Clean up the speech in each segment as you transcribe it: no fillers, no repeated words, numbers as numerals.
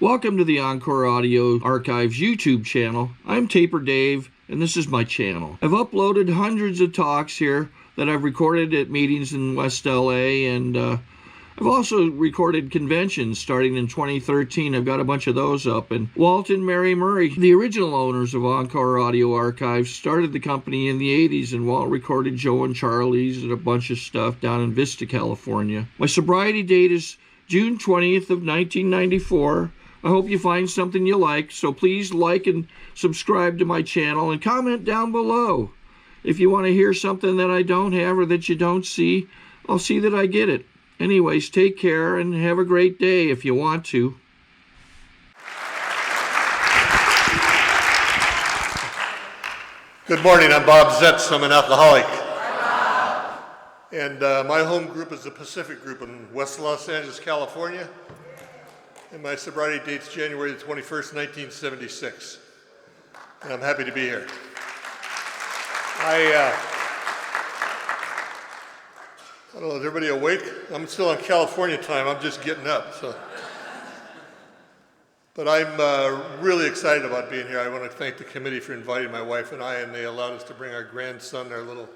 Welcome to the Encore Audio Archives YouTube channel. I'm Taper Dave, and this is my channel. I've uploaded hundreds of talks here that I've recorded at meetings in West LA, and I've also recorded conventions starting in 2013. I've got a bunch of those up. And Walt and Mary Murray, the original owners of Encore Audio Archives, started the company in the 80s, and Walt recorded Joe and Charlie's and a bunch of stuff down in Vista, California. My sobriety date is June 20th of 1994. I hope you find something you like, so please like and subscribe to my channel and comment down below. If you want to hear something that I don't have or that you don't see, I'll see that I get it. Anyways, take care and have a great day if you want to. Good morning, I'm Bob ZETS. I'm an alcoholic. And my home group is the Pacific Group in West Los Angeles, California. And my sobriety date's January the 21st, 1976. And I'm happy to be here. I don't know, is everybody awake? I'm still on California time, I'm just getting up. But I'm really excited about being here. I want to thank the committee for inviting my wife and I, and they allowed us to bring our grandson, our little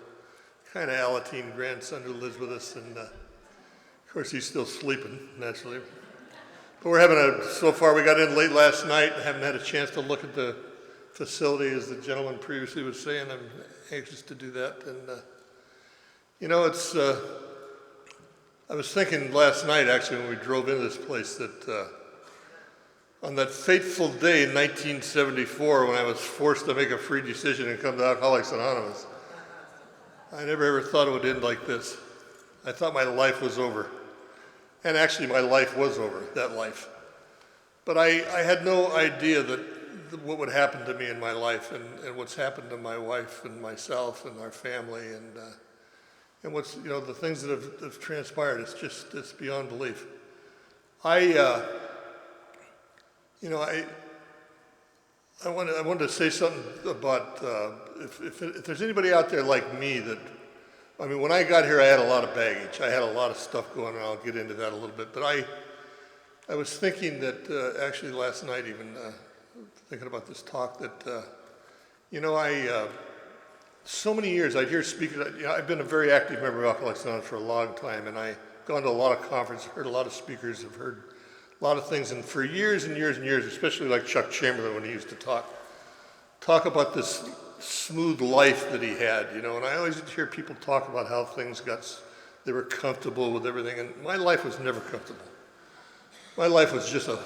kind of Alateen grandson who lives with us. And of course he's still sleeping, naturally. But we're having so far we got in late last night, haven't had a chance to look at the facility as the gentleman previously was saying. I'm anxious to do that. And you know, it's, I was thinking last night actually when we drove into this place that on that fateful day in 1974 when I was forced to make a free decision and come to Alcoholics Anonymous, I never ever thought it would end like this. I thought my life was over. And actually my life was over, that life. But I had no idea that what would happen to me in my life and what's happened to my wife and myself and our family and what's, you know, the things that have transpired. It's beyond belief. I wanted to say something about if there's anybody out there like me that, I mean, when I got here, I had a lot of baggage. I had a lot of stuff going on. I'll get into that a little bit. But I was thinking that actually last night, even thinking about this talk, that you know, so many years I'd hear speakers. You know, I've been a very active member of Alcoholics Anonymous for a long time, and I've gone to a lot of conferences, heard a lot of speakers, have heard a lot of things, and for years and years and years, especially like Chuck Chamberlain when he used to talk about this smooth life that he had, you know, and I always hear people talk about how things they were comfortable with everything, and my life was never comfortable. My life was just a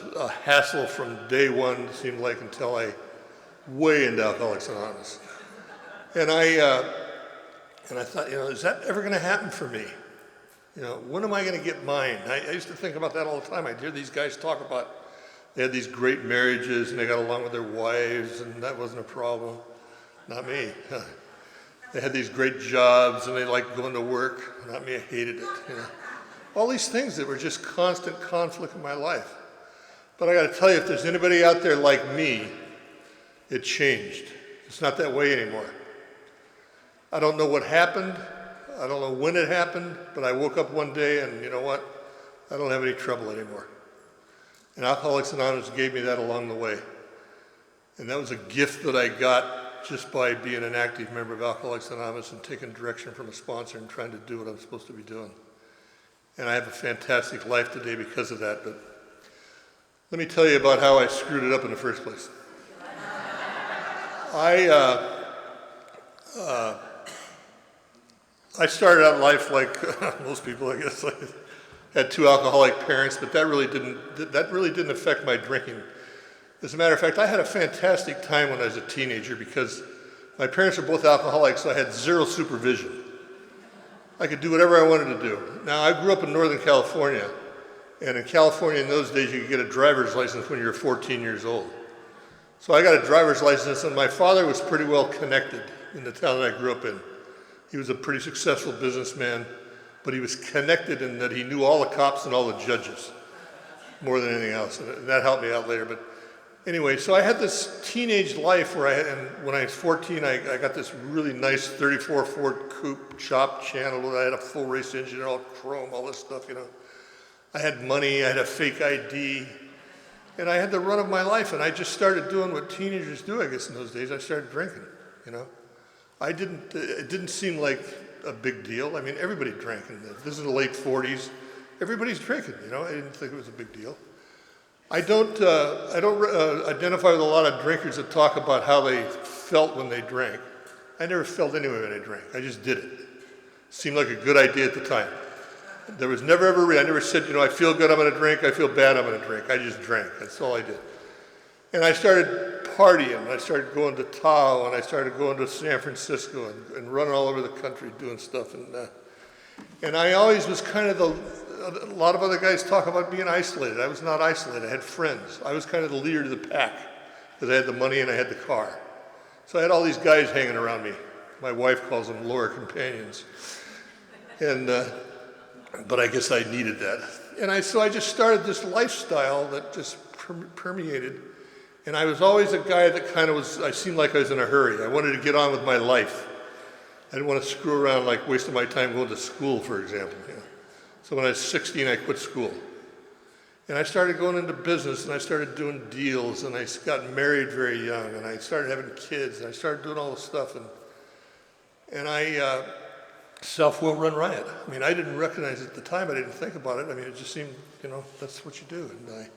hassle from day one, it seemed like, until I way into Alcoholics Anonymous. And I thought, you know, is that ever going to happen for me? You know, when am I going to get mine? I used to think about that all the time. I'd hear these guys talk about they had these great marriages and they got along with their wives and that wasn't a problem. Not me. They had these great jobs and they liked going to work. Not me, I hated it. You know, all these things that were just constant conflict in my life. But I got to tell you, if there's anybody out there like me, it changed. It's not that way anymore. I don't know what happened. I don't know when it happened, but I woke up one day and you know what? I don't have any trouble anymore. And Alcoholics Anonymous gave me that along the way. And that was a gift that I got just by being an active member of Alcoholics Anonymous and taking direction from a sponsor and trying to do what I'm supposed to be doing. And I have a fantastic life today because of that, but let me tell you about how I screwed it up in the first place. I started out life like most people, I guess. I had two alcoholic parents, but that really didn't affect my drinking. As a matter of fact, I had a fantastic time when I was a teenager because my parents were both alcoholics, so I had zero supervision. I could do whatever I wanted to do. Now, I grew up in Northern California, and in California in those days, you could get a driver's license when you were 14 years old. So I got a driver's license, and my father was pretty well connected in the town that I grew up in. He was a pretty successful businessman, but he was connected in that he knew all the cops and all the judges more than anything else, and that helped me out later. But anyway, so I had this teenage life where and when I was 14, I got this really nice 34 Ford Coupe chopped channel that I had a full race engine, all chrome, all this stuff, you know. I had money, I had a fake ID. And I had the run of my life, and I just started doing what teenagers do, I guess, in those days. I started drinking, you know. It didn't seem like a big deal. I mean, everybody drank in this. This is the late 40s. Everybody's drinking, you know. I didn't think it was a big deal. I don't identify with a lot of drinkers that talk about how they felt when they drank. I never felt anyway when I drank. I just did it. Seemed like a good idea at the time. There was never ever, I never said, you know, I feel good, I'm going to drink. I feel bad, I'm going to drink. I just drank. That's all I did. And I started partying. I started going to Tahoe, and I started going to San Francisco and running all over the country doing stuff. And I always was kind of a lot of other guys talk about being isolated. I was not isolated. I had friends. I was kind of the leader of the pack because I had the money and I had the car. So I had all these guys hanging around me. My wife calls them lower companions. And but I guess I needed that. And so I just started this lifestyle that just permeated. And I was always a guy that kind of I seemed like I was in a hurry. I wanted to get on with my life. I didn't want to screw around like wasting my time going to school, for example. You know? So when I was 16, I quit school. And I started going into business, and I started doing deals, and I got married very young, and I started having kids, and I started doing all this stuff. And I self-will run riot. I mean, I didn't recognize it at the time. I didn't think about it. I mean, it just seemed, you know, that's what you do. And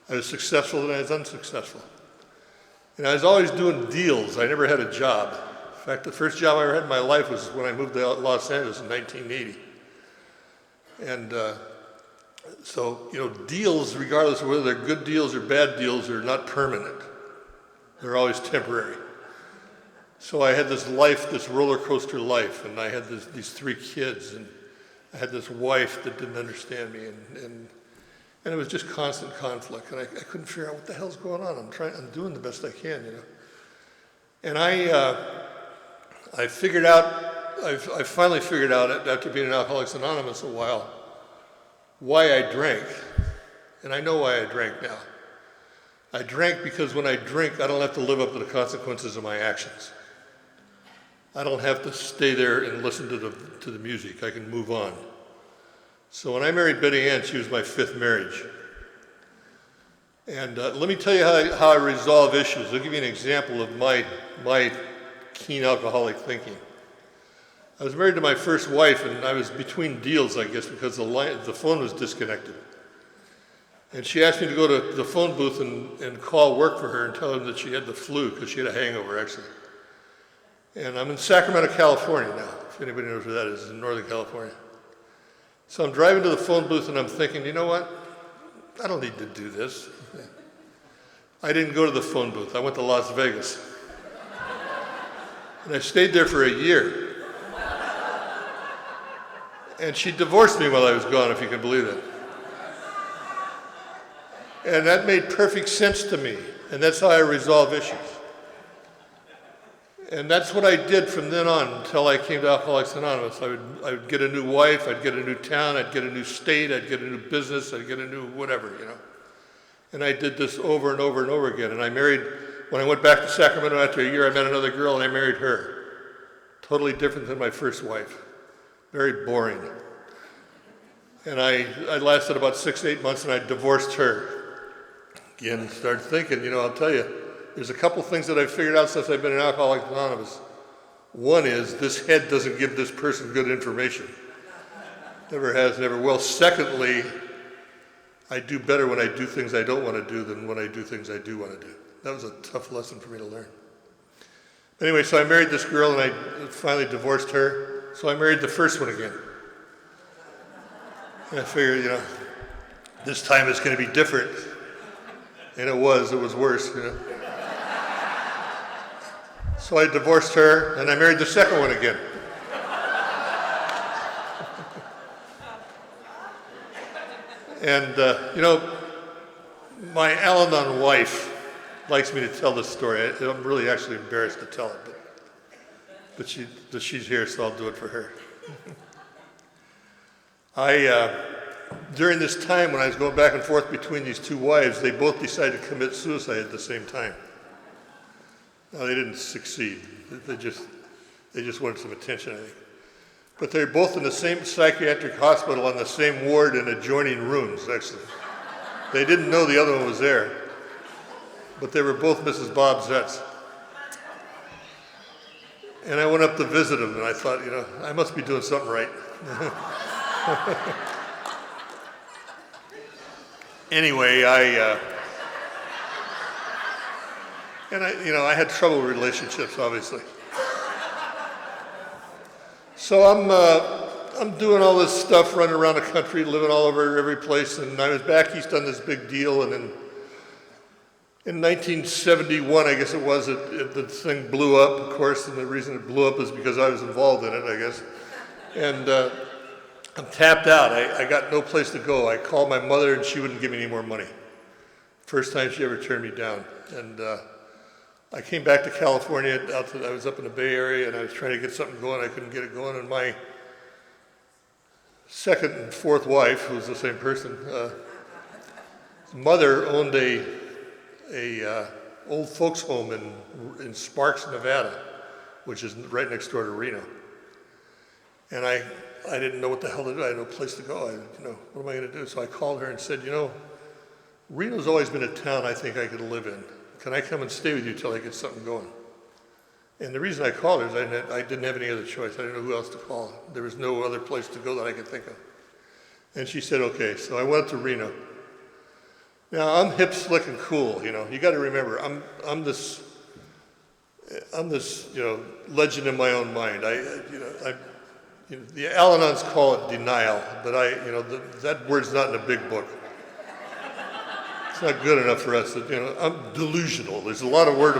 I was successful and I was unsuccessful. And I was always doing deals. I never had a job. In fact, the first job I ever had in my life was when I moved to Los Angeles in 1980. And so, you know, deals, regardless of whether they're good deals or bad deals, are not permanent. They're always temporary. So I had this life, this roller coaster life, and I had these 3 kids, and I had this wife that didn't understand me, and it was just constant conflict, and I couldn't figure out what the hell's going on. I'm doing the best I can, you know. And I finally figured out, after being in Alcoholics Anonymous a while, why I drank, and I know why I drank now. I drank because when I drink, I don't have to live up to the consequences of my actions. I don't have to stay there and listen to the music. I can move on. So when I married Betty Ann, she was my 5th marriage. And let me tell you how I resolve issues. I'll give you an example of my keen alcoholic thinking. I was married to my first wife, and I was between deals, I guess, because the phone was disconnected. And she asked me to go to the phone booth and call work for her and tell them that she had the flu, because she had a hangover, actually. And I'm in Sacramento, California now, if anybody knows where that is, in Northern California. So I'm driving to the phone booth and I'm thinking, you know what? I don't need to do this. I didn't go to the phone booth. I went to Las Vegas. And I stayed there for a year. And she divorced me while I was gone, if you can believe it. And that made perfect sense to me. And that's how I resolve issues. And that's what I did from then on until I came to Alcoholics Anonymous. I would get a new wife, I'd get a new town, I'd get a new state, I'd get a new business, I'd get a new whatever, you know. And I did this over and over and over again. And I married, when I went back to Sacramento after a year, I met another girl and I married her. Totally different than my first wife. Very boring. And I lasted about 6 to 8 months and I divorced her. Again, started thinking, you know, I'll tell you, there's a couple things that I've figured out since I've been in Alcoholics Anonymous. One is this head doesn't give this person good information. Never has, never will. Secondly, I do better when I do things I don't want to do than when I do things I do want to do. That was a tough lesson for me to learn. Anyway, so I married this girl and I finally divorced her. So I married the first one again. And I figured, you know, this time it's going to be different. And it was worse, you know. So I divorced her, and I married the second one again. And, you know, my Al-Anon wife likes me to tell this story. I'm really actually embarrassed to tell it, but she's here, so I'll do it for her. During this time when I was going back and forth between these 2 wives, they both decided to commit suicide at the same time. No, they didn't succeed. They just wanted some attention, I think. But they're both in the same psychiatric hospital on the same ward in adjoining rooms, actually. They didn't know the other one was there, but they were both Mrs. Bob ZETS. And I went up to visit them, and I thought, you know, I must be doing something right. Anyway, I had trouble with relationships, obviously. So I'm doing all this stuff, running around the country, living all over every place, and I was back east on this big deal, and then in 1971, I guess it was, the thing blew up, of course, and the reason it blew up is because I was involved in it, I guess. And I'm tapped out. I got no place to go. I called my mother, and she wouldn't give me any more money. First time she ever turned me down. And I came back to California. I was up in the Bay Area, and I was trying to get something going. I couldn't get it going. And my second and fourth wife, who was the same person, mother owned a old folks home in Sparks, Nevada, which is right next door to Reno. And I didn't know what the hell to do. I had no place to go. What am I going to do? So I called her and said, Reno's always been a town I think I could live in. Can I come and stay with you till I get something going? And the reason I called her is I didn't have any other choice. I didn't know who else to call. There was no other place to go that I could think of. And she said, okay. So I went to Reno. Now I'm hip, slick, and cool. You got to remember, I'm this legend in my own mind. The Al-Anons call it denial, but that word's not in the big book. It's not good enough for us. I'm delusional. There's a lot of words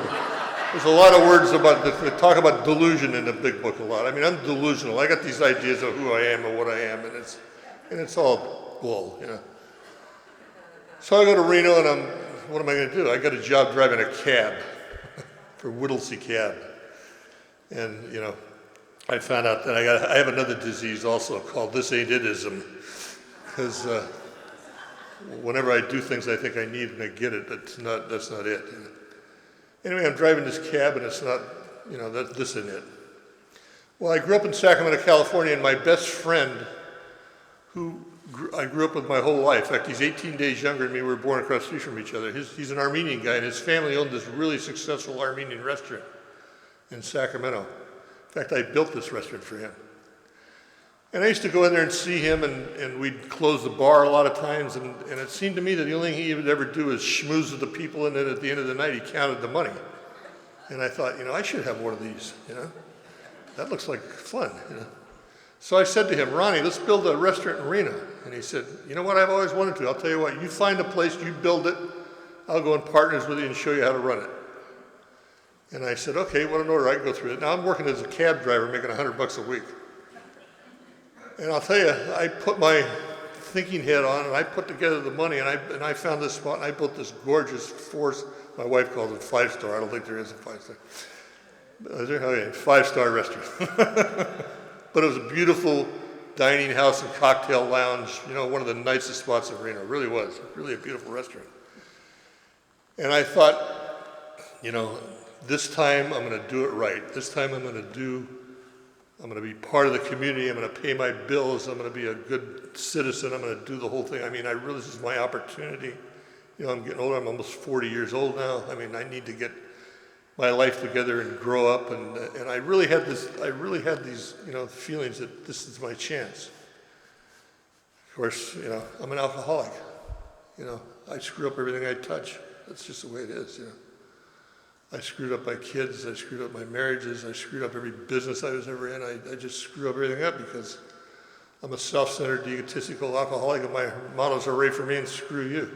about that talk about delusion in the big book a lot. I mean, I'm delusional. I got these ideas of who I am and what I am, and it's all bull. So I go to Reno, and what am I going to do? I got a job driving a cab for Whittlesey Cab, and I found out that I have another disease also called this ain't itism, because whenever I do things I think I need and I get it, that's not it. Anyway, I'm driving this cab, and it's not, this ain't it. Well, I grew up in Sacramento, California, and my best friend, who I grew up with my whole life. In fact, he's 18 days younger than me. We were born across the street from each other. He's an Armenian guy, and his family owned this really successful Armenian restaurant in Sacramento. In fact, I built this restaurant for him. And I used to go in there and see him, and we'd close the bar a lot of times, and it seemed to me that the only thing he would ever do is schmooze with the people, and then at the end of the night, he counted the money. And I thought, I should have one of these, That looks like fun, So I said to him, Ronnie, let's build a restaurant in Reno. And he said, you know what I've always wanted to? I'll tell you what, you find a place, you build it, I'll go in partners with you and show you how to run it. And I said, okay, what an order, I can go through it. Now I'm working as a cab driver, making $100 a week. And I'll tell you, I put my thinking head on, and I put together the money, and I found this spot, and I built this gorgeous my wife calls it 5-star, I don't think there is a 5-star. Is there? Okay, 5-star restaurant. But it was a beautiful dining house and cocktail lounge, one of the nicest spots in Reno. It really was, really a beautiful restaurant. And I thought, this time I'm going to do it right. This time I'm going to be part of the community. I'm going to pay my bills. I'm going to be a good citizen. I'm going to do the whole thing. I mean, this is my opportunity. I'm getting older. I'm almost 40 years old now. I mean, I need to get my life together and grow up. And I really had these, feelings that this is my chance. Of course, I'm an alcoholic. I screw up everything I touch. That's just the way it is, I screwed up my kids, I screwed up my marriages, I screwed up every business I was ever in. I just screw up everything up because I'm a self-centered, egotistical alcoholic, and my mottos are "Ray for me and screw you."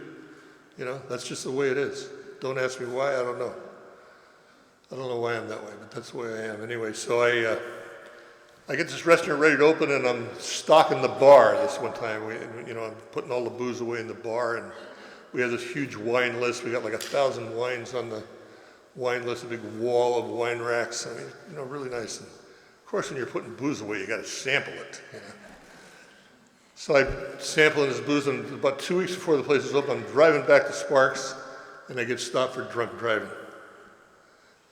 That's just the way it is. Don't ask me why, I don't know. I don't know why I'm that way, but that's the way I am. Anyway, so I get this restaurant ready to open, and I'm stocking the bar this one time. I'm putting all the booze away in the bar, and we have this huge wine list. We got like 1,000 wines on the wine list, a big wall of wine racks. I mean, really nice. And of course, when you're putting booze away, you got to sample it. So I sample this booze, and about 2 weeks before the place is open, I'm driving back to Sparks, and I get stopped for drunk driving.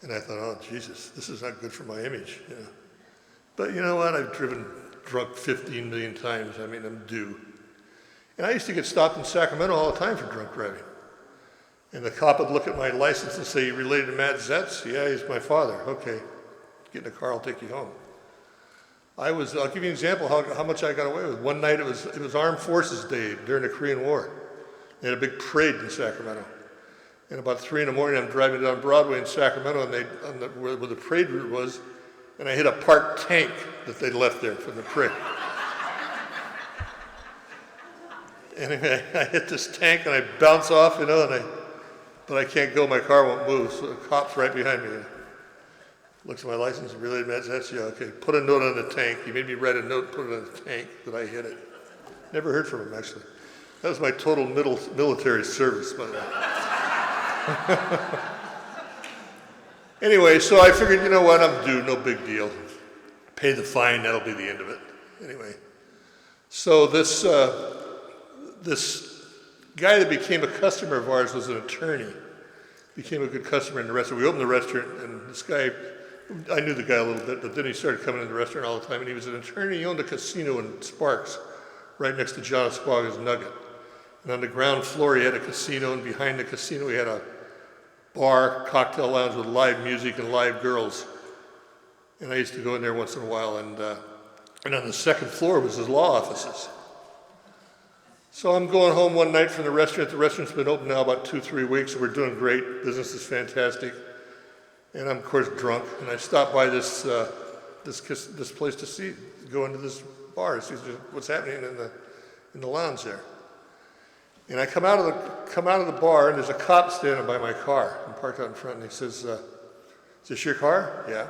And I thought, oh, Jesus, this is not good for my image. But you know what? I've driven drunk 15 million times. I mean, I'm due. And I used to get stopped in Sacramento all the time for drunk driving. And the cop would look at my license and say, "You related to Matt ZETS?" "Yeah, he's my father." "Okay, get in the car, I'll take you home." I'll give you an example how much I got away with. One night it was Armed Forces Day during the Korean War. They had a big parade in Sacramento. And about 3 in the morning, I'm driving down Broadway in Sacramento, and where the parade route was, and I hit a parked tank that they'd left there from the parade. And I hit this tank, and I bounce off, but I can't go, my car won't move, so the cop's right behind me. Looks at my license, related to Matt ZETS? "Yeah, okay. Put a note on the tank." He made me write a note, put it on the tank, that I hit it. Never heard from him, actually. That was my total military service, by the way. Anyway, so I figured, you know what, I'm due, no big deal. Pay the fine, that'll be the end of it. Anyway, so this guy that became a customer of ours was an attorney. Became a good customer in the restaurant. We opened the restaurant, and this guy, I knew the guy a little bit, but then he started coming in the restaurant all the time, and he was an attorney. He owned a casino in Sparks, right next to John Squaga's Nugget. And on the ground floor, he had a casino, and behind the casino, he had a bar, cocktail lounge with live music and live girls. And I used to go in there once in a while, and on the second floor was his law offices. So I'm going home one night from the restaurant. The restaurant's been open now about 2-3 weeks, and we're doing great. Business is fantastic. And I'm, of course, drunk. And I stop by this place to go into this bar, see what's happening in the lounge there. And I come out of the bar, and there's a cop standing by my car. I'm parked out in front, and he says, "Is this your car?" "Yeah."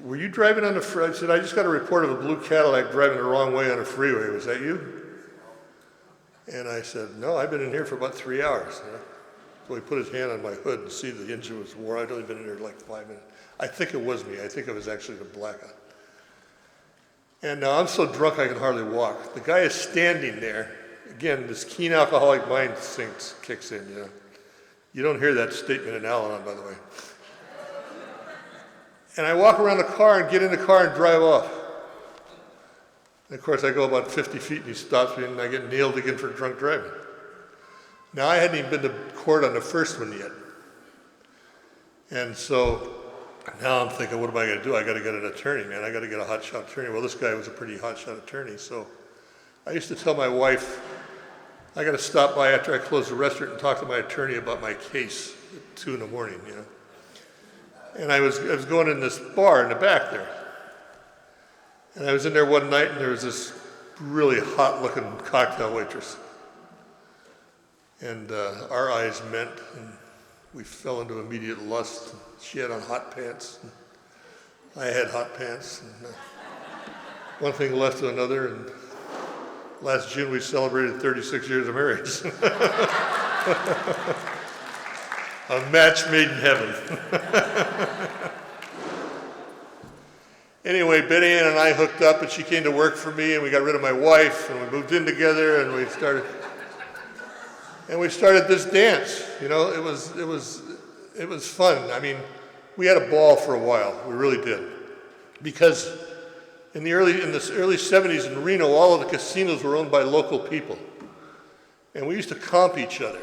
Were you driving on the freeway? I said, "I just got a report of a blue Cadillac driving the wrong way on a freeway. Was that you?" And I said, "No, I've been in here for about 3 hours." So he put his hand on my hood and see the engine was warm. I'd only been in here like 5 minutes. I think it was me. I think it was actually the blackout. And now I'm so drunk I can hardly walk. The guy is standing there. Again, this keen alcoholic mind kicks in, You don't hear that statement in Al-Anon, by the way. And I walk around the car and get in the car and drive off. And of course, I go about 50 feet and he stops me and I get nailed again for drunk driving. Now, I hadn't even been to court on the first one yet. And so now I'm thinking, what am I going to do? I got to get an attorney, man. I got to get a hotshot attorney. Well, this guy was a pretty hotshot attorney. So I used to tell my wife, I got to stop by after I close the restaurant and talk to my attorney about my case at 2 in the morning, And I was going in this bar in the back there. And I was in there one night, and there was this really hot-looking cocktail waitress. And our eyes met, and we fell into immediate lust. She had on hot pants. And I had hot pants. And one thing led to another, and last June we celebrated 36 years of marriage. A match made in heaven. Anyway, Betty Ann and I hooked up, and she came to work for me, and we got rid of my wife, and we moved in together, and we started this dance. It was fun. I mean, we had a ball for a while. We really did, because in the early 70s in Reno, all of the casinos were owned by local people, and we used to comp each other.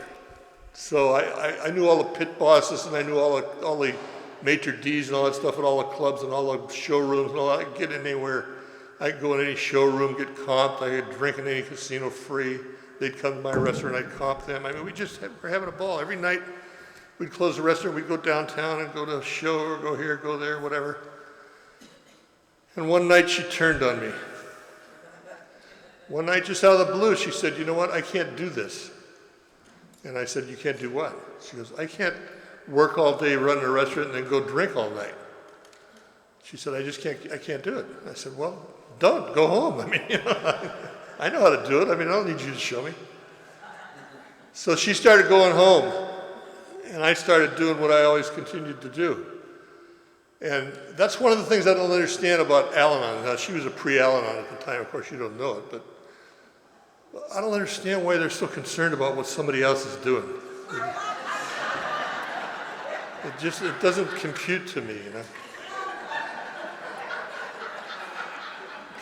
So I knew all the pit bosses, and I knew all the maitre d's and all that stuff at all the clubs and all the showrooms and all that. I could get anywhere. I could go in any showroom, get comped. I could drink in any casino free. They'd come to my restaurant, I'd comp them. I mean, we're having a ball. Every night we'd close the restaurant, we'd go downtown and go to a show or go here, go there, whatever. And one night she turned on me. One night, just out of the blue, she said, "You know what, I can't do this." And I said, "You can't do what?" She goes, "I can't work all day, run a restaurant, and then go drink all night." She said, I can't do it. I said, "Well, don't, go home. I mean, I know how to do it. I mean, I don't need you to show me." So she started going home, and I started doing what I always continued to do. And that's one of the things I don't understand about Al-Anon. Now, she was a pre-Al-Anon at the time. Of course, you don't know it, but I don't understand why they're so concerned about what somebody else is doing. It doesn't compute to me,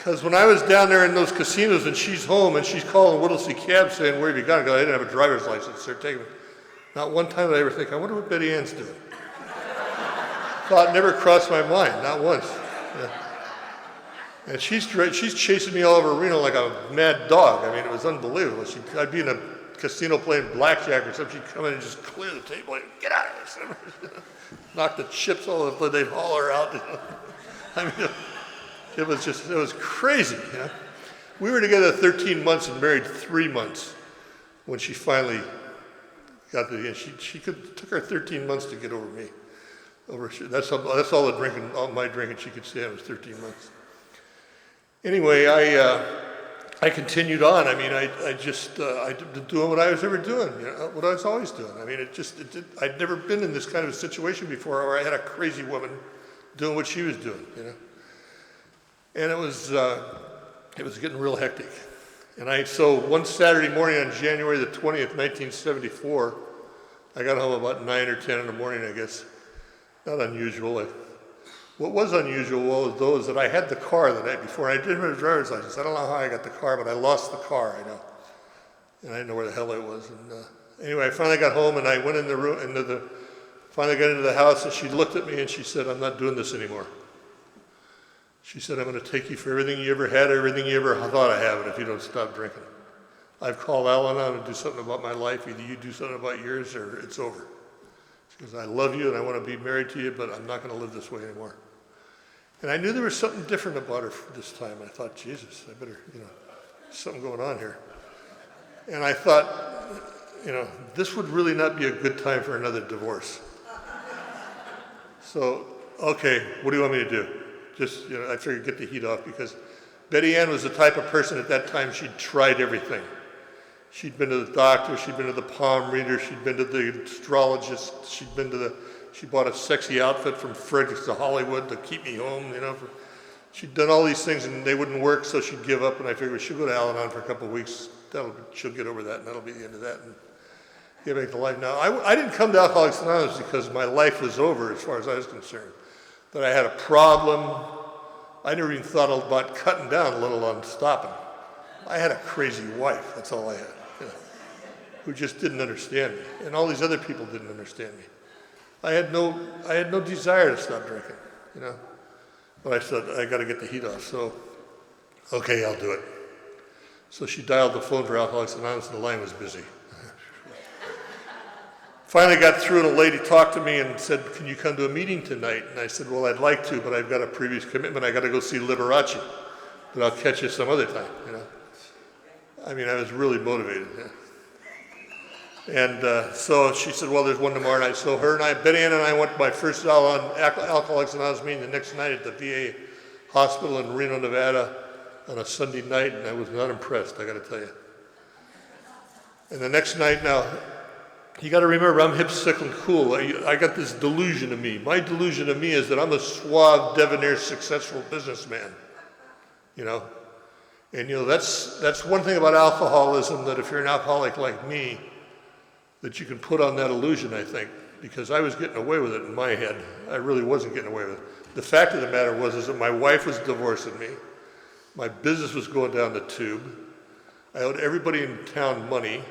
Because when I was down there in those casinos and she's home and she's calling Whittlesey Cab saying, where have you gone? Because I didn't have a driver's license. They're taking me. Not one time did I ever think, I wonder what Betty Ann's doing. Thought never crossed my mind, not once. Yeah. And she's chasing me all over Reno like a mad dog. I mean, it was unbelievable. I'd be in a casino playing blackjack or something. She'd come in and just clear the table and get out of here. Knock the chips all over, they'd haul her out. I mean, it was crazy. You know? We were together 13 months and married 3 months when she finally got to the end. She took her 13 months to get over me. That's all the drinking, all my drinking she could stand was 13 months. Anyway, I continued on. I mean, I did doing what I was ever doing, you know, what I was always doing. I mean, I'd never been in this kind of a situation before where I had a crazy woman doing what she was doing, you know. And it was getting real hectic. And so one Saturday morning on January the 20th, 1974, I got home about 9 or 10 in the morning, I guess. Not unusual. What was unusual was that I had the car the night before. I didn't have a driver's license. I don't know how I got the car, but I lost the car, I know. And I didn't know where the hell it was. And anyway, I finally got home and I went in the room, finally got into the house, and she looked at me and she said, I'm not doing this anymore. She said, I'm going to take you for everything you ever had, everything you ever thought I have, if you don't stop drinking. I've called Al-Anon to do something about my life. Either you do something about yours or it's over. She goes, I love you and I want to be married to you, but I'm not going to live this way anymore. And I knew there was something different about her this time. I thought, Jesus, I better, you know, there's something going on here. And I thought, you know, this would really not be a good time for another divorce. So, okay, what do you want me to do? Just, you know, I figured get the heat off because Betty Ann was the type of person at that time, she'd tried everything. She'd been to the doctor, she'd been to the palm reader, she'd been to the astrologist, she bought a sexy outfit from Fredericks to Hollywood to keep me home, you know. She'd done all these things and they wouldn't work, so she'd give up, and I figured she'll go to Al-Anon for a couple of weeks. She'll get over that, and that'll be the end of that, and get back to life. Now, I didn't come to Alcoholics Anonymous because my life was over as far as I was concerned. That I had a problem. I never even thought about cutting down, let alone stopping. I had a crazy wife, that's all I had, you know, who just didn't understand me, and all these other people didn't understand me. I had no desire to stop drinking, you know. But I said, I got to get the heat off, so, okay, I'll do it. So she dialed the phone for Alcoholics Anonymous, and the line was busy. Finally got through, and a lady talked to me and said, can you come to a meeting tonight? And I said, well, I'd like to, but I've got a previous commitment. I got to go see Liberace, but I'll catch you some other time, you know. I mean, I was really motivated, yeah. And so she said, well, there's one tomorrow night. So Betty Ann and I went to my first Alcoholics Anonymous meeting the next night at the VA hospital in Reno, Nevada on a Sunday night, and I was not impressed, I got to tell you. And the next night, now, you got to remember, I'm hip, sick, and cool. I got this delusion of me. My delusion of me is that I'm a suave, debonair, successful businessman, you know. And, you know, that's one thing about alcoholism, that if you're an alcoholic like me, that you can put on that illusion, I think, because I was getting away with it in my head. I really wasn't getting away with it. The fact of the matter is that my wife was divorcing me. My business was going down the tube. I owed everybody in town money.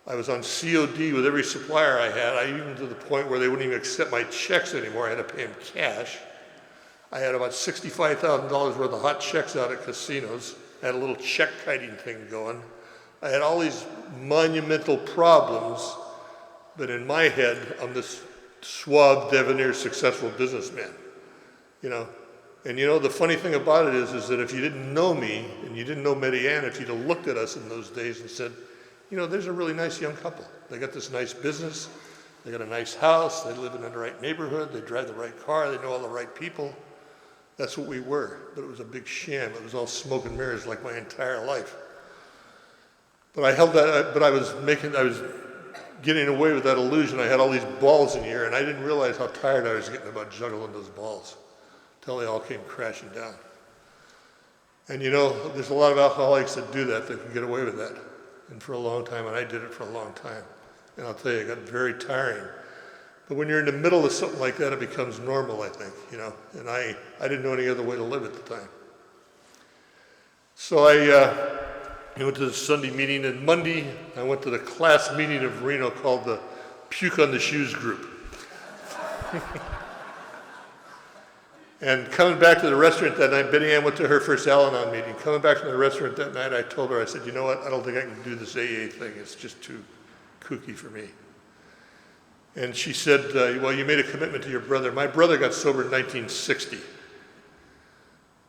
I was on COD with every supplier I had. I even to the point where they wouldn't even accept my checks anymore. I had to pay them cash. I had about $65,000 worth of hot checks out at casinos. I had a little check kiting thing going. I had all these monumental problems, but in my head, I'm this suave, debonair, successful businessman, you know. And you know, the funny thing about it is that if you didn't know me, and you didn't know Betty Ann, if you'd have looked at us in those days and said, you know, there's a really nice young couple. They got this nice business, they got a nice house, they live in the right neighborhood, they drive the right car, they know all the right people. That's what we were, but it was a big sham. It was all smoke and mirrors like my entire life. But I held that, but I was getting away with that illusion. I had all these balls in the air, and I didn't realize how tired I was getting about juggling those balls until they all came crashing down. And you know, there's a lot of alcoholics that do that, that can get away with that. And for a long time, and I did it for a long time. And I'll tell you, it got very tiring. But when you're in the middle of something like that, it becomes normal, I think, you know. And I didn't know any other way to live at the time. So I went to the Sunday meeting, and Monday I went to the class meeting of Reno called the Puke on the Shoes group. And coming back to the restaurant that night, Betty Ann went to her first Al-Anon meeting. Coming back to the restaurant that night, I told her, I said, you know what, I don't think I can do this AA thing. It's just too kooky for me. And she said, well, you made a commitment to your brother. My brother got sober in 1960.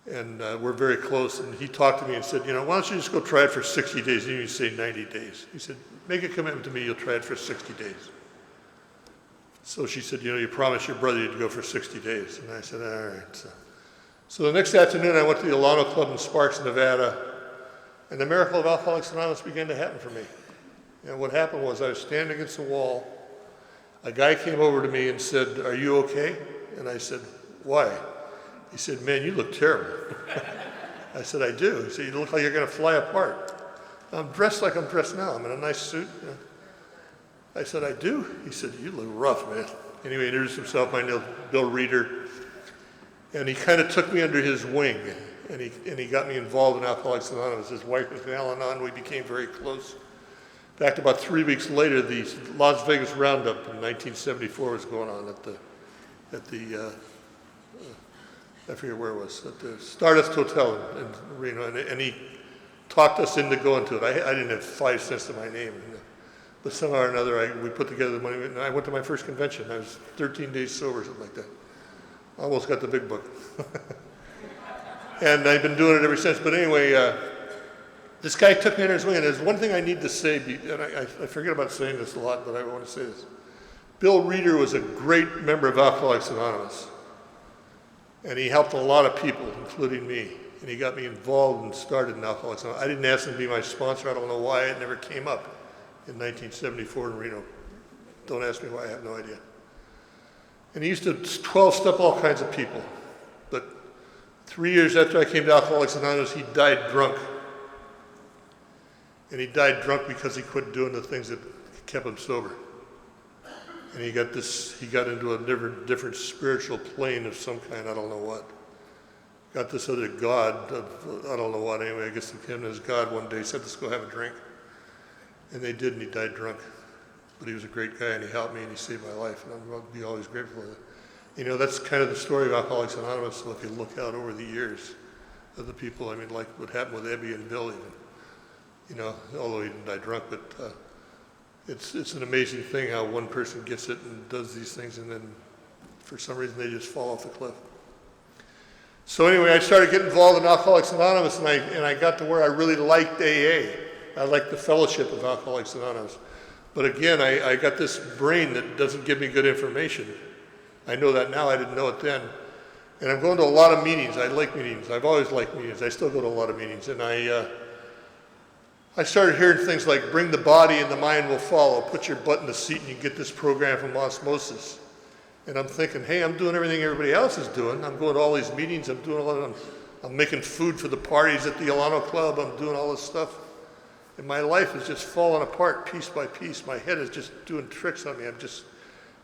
And we're very close. And he talked to me and said, you know, why don't you just go try it for 60 days? And you say 90 days. He said, make a commitment to me, you'll try it for 60 days. So she said, you know, you promised your brother you'd go for 60 days. And I said, all right. So the next afternoon, I went to the Alano Club in Sparks, Nevada, and the miracle of Alcoholics Anonymous began to happen for me. And what happened was I was standing against the wall. A guy came over to me and said, are you okay? And I said, why? He said, man, you look terrible. I said, I do. He said, you look like you're going to fly apart. I'm dressed like I'm dressed now. I'm in a nice suit. You know. I said, I do? He said, you look rough, man. Anyway, he introduced himself. My name's Bill Reeder. And he kind of took me under his wing. And he got me involved in Alcoholics Anonymous. His wife was an Al-Anon. We became very close. In fact, about 3 weeks later, the Las Vegas Roundup in 1974 was going on at the I forget where it was, at the Stardust Hotel in Reno. And he talked us into going to it. I didn't have 5 cents to my name. But somehow or another, we put together the money, and I went to my first convention. I was 13 days sober, something like that. Almost got the big book. And I've been doing it ever since. But anyway, this guy took me under his wing, and there's one thing I need to say, and I forget about saying this a lot, but I want to say this. Bill Reeder was a great member of Alcoholics Anonymous. And he helped a lot of people, including me. And he got me involved and started in Alcoholics Anonymous. I didn't ask him to be my sponsor. I don't know why. It never came up in 1974 in Reno. Don't ask me why, I have no idea. And he used to 12-step all kinds of people. But 3 years after I came to Alcoholics Anonymous, he died drunk. And he died drunk because he quit doing the things that kept him sober. And he got into a different spiritual plane of some kind, I don't know what. Got this other God of, I don't know what, anyway, I guess him and his God one day said, let's go have a drink. And they did, and he died drunk. But he was a great guy, and he helped me, and he saved my life, and I'll be always grateful for that. You know, that's kind of the story of Alcoholics Anonymous. So if you look out over the years of the people, I mean, like what happened with Ebby and Bill even, you know, although he didn't die drunk, but it's an amazing thing how one person gets it and does these things, and then for some reason they just fall off the cliff. So anyway, I started getting involved in Alcoholics Anonymous, and I got to where I really liked AA. I liked the fellowship of Alcoholics Anonymous. But again, I got this brain that doesn't give me good information. I know that now, I didn't know it then. And I'm going to a lot of meetings. I like meetings. I've always liked meetings. I still go to a lot of meetings. And I started hearing things like, bring the body and the mind will follow. Put your butt in the seat and you get this program from osmosis. And I'm thinking, hey, I'm doing everything everybody else is doing. I'm going to all these meetings. I'm doing a lot of them. I'm making food for the parties at the Alano Club. I'm doing all this stuff. And my life is just falling apart piece by piece. My head is just doing tricks on me. I'm just,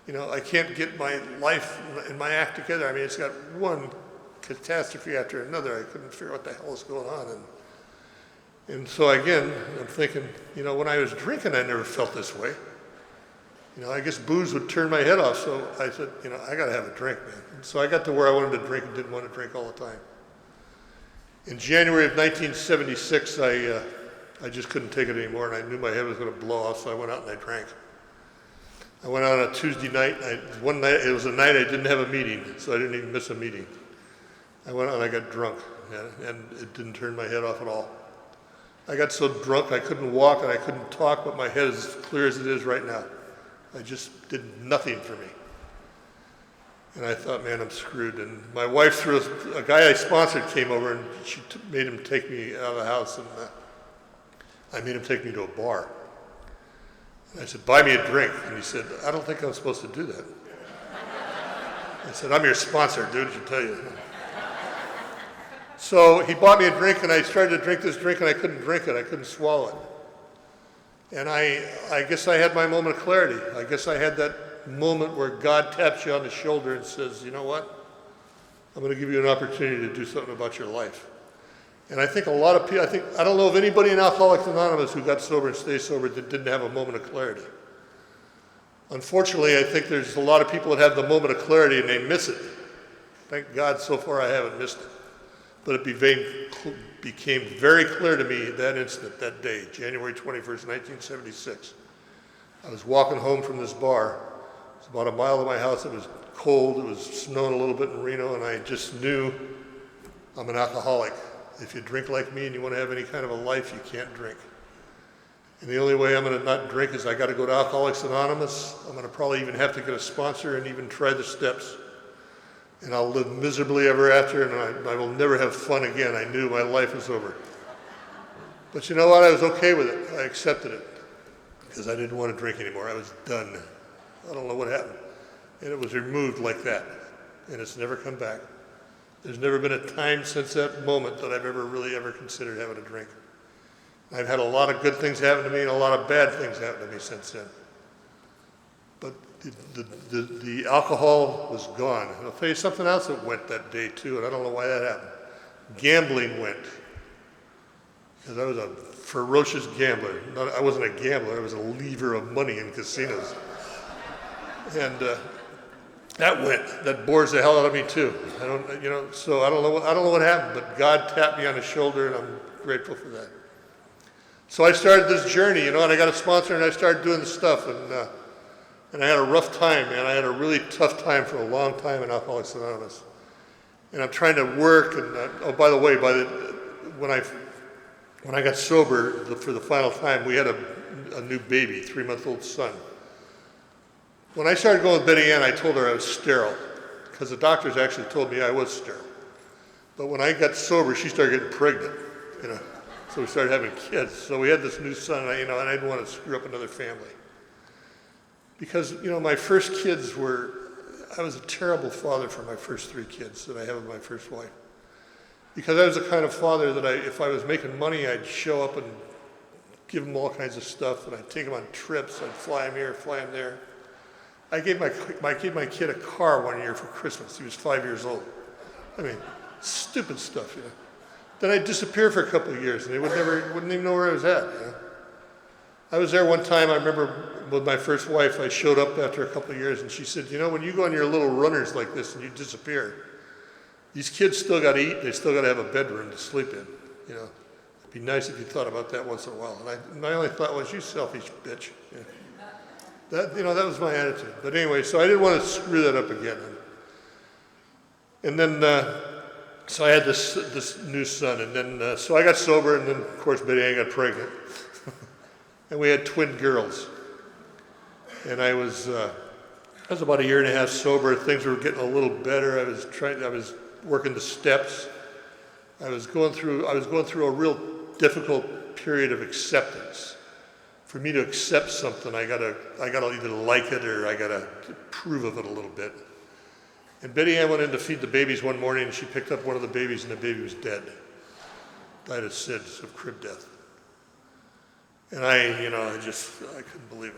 you know, I can't get my life and my act together. I mean, it's got one catastrophe after another. I couldn't figure out what the hell is going on. And so again, I'm thinking, you know, when I was drinking, I never felt this way. You know, I guess booze would turn my head off. So I said, you know, I got to have a drink, man. And so I got to where I wanted to drink and didn't want to drink all the time. In January of 1976, I just couldn't take it anymore, and I knew my head was going to blow off, so I went out and I drank. I went out on a Tuesday night. One night, it was a night I didn't have a meeting, so I didn't even miss a meeting. I went out and I got drunk, and it didn't turn my head off at all. I got so drunk I couldn't walk and I couldn't talk, but my head is as clear as it is right now. I just did nothing for me. And I thought, man, I'm screwed. And my wife, through a guy I sponsored, came over and she made him take me out of the house, and I made him take me to a bar. And I said, buy me a drink. And he said, I don't think I'm supposed to do that. I said, I'm your sponsor, dude, I should tell you. So he bought me a drink, and I started to drink this drink, and I couldn't drink it. I couldn't swallow it. And I guess I had my moment of clarity. I guess I had that moment where God taps you on the shoulder and says, you know what? I'm going to give you an opportunity to do something about your life. And I think a lot of people, I don't know of anybody in Alcoholics Anonymous who got sober and stayed sober that didn't have a moment of clarity. Unfortunately, I think there's a lot of people that have the moment of clarity and they miss it. Thank God so far I haven't missed it. But it became very clear to me that instant, that day, January 21st, 1976. I was walking home from this bar. It was about a mile to my house. It was cold. It was snowing a little bit in Reno, and I just knew I'm an alcoholic. If you drink like me and you want to have any kind of a life, you can't drink. And the only way I'm going to not drink is I got to go to Alcoholics Anonymous. I'm going to probably even have to get a sponsor and even try the steps. And I'll live miserably ever after, and I will never have fun again. I knew my life was over. But you know what? I was okay with it. I accepted it because I didn't want to drink anymore. I was done. I don't know what happened. And it was removed like that, and it's never come back. There's never been a time since that moment that I've ever considered having a drink. I've had a lot of good things happen to me and a lot of bad things happen to me since then. But the alcohol was gone. And I'll tell you something else that went that day too, and I don't know why that happened. Gambling went. Because I was a ferocious gambler. I wasn't a gambler, I was a lever of money in casinos. And that went. That bores the hell out of me too. So I don't know what happened, but God tapped me on the shoulder, and I'm grateful for that. So I started this journey, and I got a sponsor, and I started doing the stuff, and I had a rough time, man. I had a really tough time for a long time in Alcoholics Anonymous. And I'm trying to work, and oh, by the way, when I got sober for the final time, we had a new baby, 3-month-old son. When I started going with Betty Ann, I told her I was sterile, because the doctors actually told me I was sterile. But when I got sober, she started getting pregnant, So we started having kids. So we had this new son, and I didn't want to screw up another family. Because, my first kids I was a terrible father for my first 3 kids that I had with my first wife. Because I was the kind of father that if I was making money, I'd show up and give them all kinds of stuff, and I'd take them on trips, I'd fly them here, fly them there. I gave my kid a car one year for Christmas. He was 5 years old. I mean, stupid stuff, Then I'd disappear for a couple of years, and they wouldn't even know where I was at, I was there one time, I remember with my first wife, I showed up after a couple of years, and she said, when you go on your little runners like this and you disappear, these kids still got to eat, they still got to have a bedroom to sleep in, It'd be nice if you thought about that once in a while. And my only thought was, you selfish bitch. That was my attitude. But anyway, so I didn't want to screw that up again. And then, so I had this new son, and then, so I got sober, and then, of course, Betty Ann got pregnant. And we had twin girls. And I was about a year and a half sober. Things were getting a little better. I was working the steps. I was going through a real difficult period of acceptance. For me to accept something, I gotta either like it or I gotta approve of it a little bit. And Betty Ann went in to feed the babies one morning, and she picked up one of the babies, and the baby was dead. Died of SIDS, of crib death. And I couldn't believe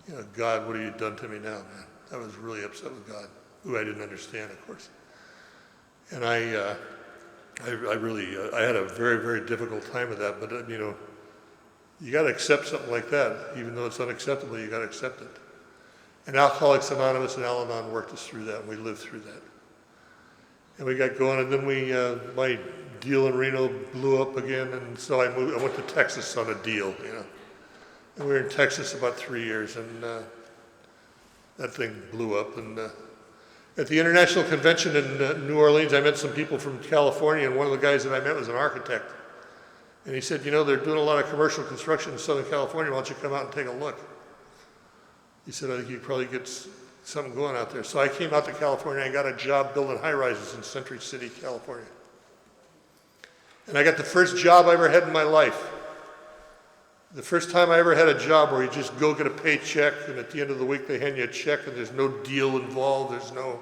it. God, what have you done to me now, man? I was really upset with God, who I didn't understand, of course. And I had a very, very difficult time with that, but you got to accept something like that. Even though it's unacceptable, you got to accept it. And Alcoholics Anonymous and Al-Anon worked us through that, and we lived through that. And we got going, and then my deal in Reno blew up again, and so I went to Texas on a deal, And we were in Texas about 3 years, and that thing blew up. And at the International Convention in New Orleans, I met some people from California, and one of the guys that I met was an architect. And he said, they're doing a lot of commercial construction in Southern California. Why don't you come out and take a look? He said, I think you could probably get something going out there. So I came out to California, and I got a job building high-rises in Century City, California. And I got the first job I ever had in my life. The first time I ever had a job where you just go get a paycheck, and at the end of the week they hand you a check, and there's no deal involved. There's no,